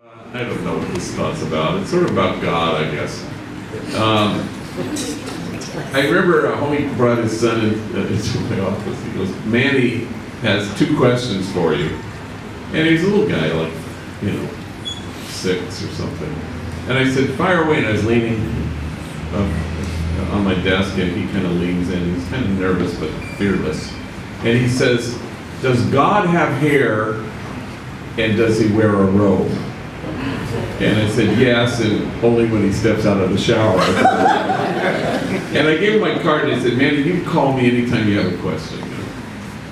I don't know what this thought's about. It's sort of about God, I guess. I remember a homie brought his son into my office. He goes, "Manny has 2 questions for you." And he's a little guy, like, 6 or something. And I said, "Fire away." And I was leaning on my desk, and he kind of leans in. He's kind of nervous, but fearless. And he says, "Does God have hair, and does he wear a robe?" And I said, "Yes, and only when he steps out of the shower." And I gave him my card, and I said, "Man, you can call me anytime you have a question."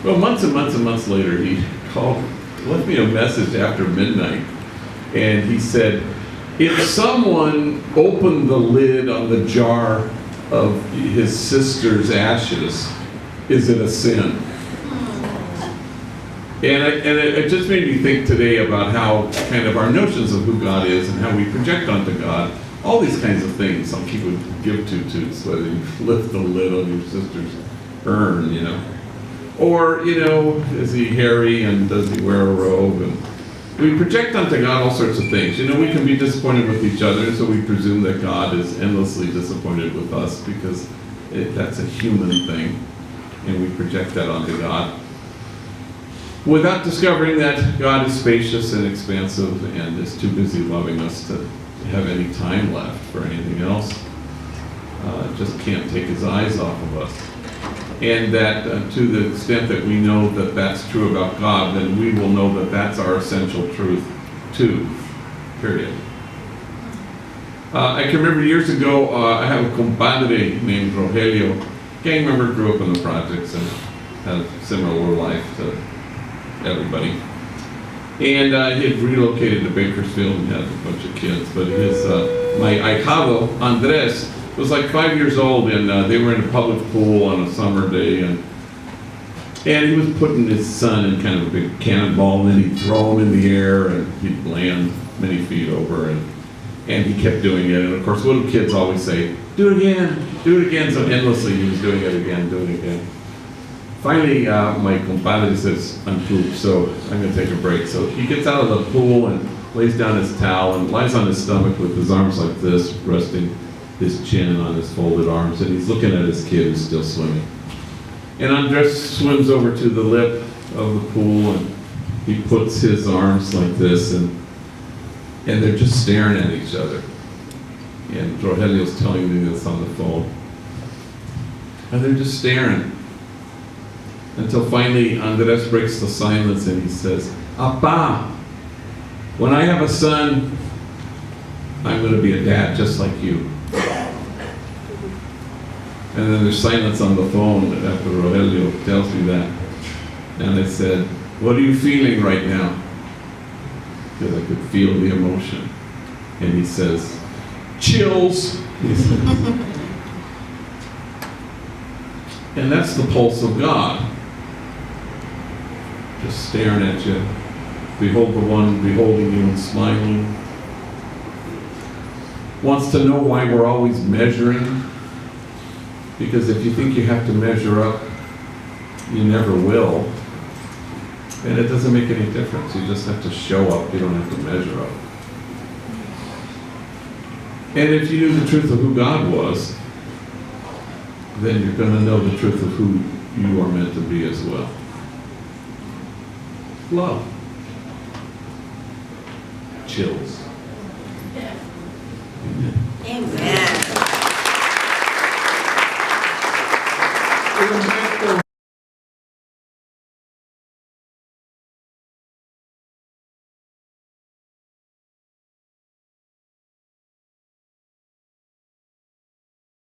Well, months and months and months later, he called, left me a message after midnight, and he said, "If someone opened the lid on the jar of his sister's ashes, is it a sin?" And it just made me think today about how kind of our notions of who God is and how we project onto God all these kinds of things. Some people give tutus, whether you lift the lid on your sister's urn, Or, is he hairy and does he wear a robe? And we project onto God all sorts of things. We can be disappointed with each other, so we presume that God is endlessly disappointed with us because that's a human thing, and we project that onto God, without discovering that God is spacious and expansive and is too busy loving us to have any time left for anything else. Just can't take his eyes off of us. And that to the extent that we know that that's true about God, then we will know that that's our essential truth too, period. I can remember years ago, I have a compadre named Rogelio, gang member, grew up in the projects and had a similar life to everybody. And he had relocated to Bakersfield and had a bunch of kids. But my ahijado, Andres, was like 5 years old, and they were in a public pool on a summer day, and he was putting his son in kind of a big cannonball, and then he'd throw him in the air, and he'd land many feet over, and he kept doing it. And of course, little kids always say, "Do it again, do it again." So endlessly he was doing it again, doing it again. Finally, my compadre says, "I'm pooped, so I'm going to take a break." So he gets out of the pool and lays down his towel and lies on his stomach with his arms like this, resting his chin on his folded arms, and he's looking at his kid who's still swimming. And Andres swims over to the lip of the pool, and he puts his arms like this, and they're just staring at each other. And Rogelio's telling me this on the phone. And they're just staring. Until finally Andres breaks the silence and he says, "Appa, when I have a son, I'm going to be a dad just like you." And then there's silence on the phone after Rogelio tells me that. And I said, "What are you feeling right now?" Because I could feel the emotion. And he says, "Chills." He says. And that's the pulse of God. Just staring at you. Behold the one beholding you and smiling. Wants to know why we're always measuring. Because if you think you have to measure up, you never will. And it doesn't make any difference. You just have to show up. You don't have to measure up. And if you knew the truth of who God was, then you're going to know the truth of who you are meant to be as well. Love. Chills. Amen. Amen.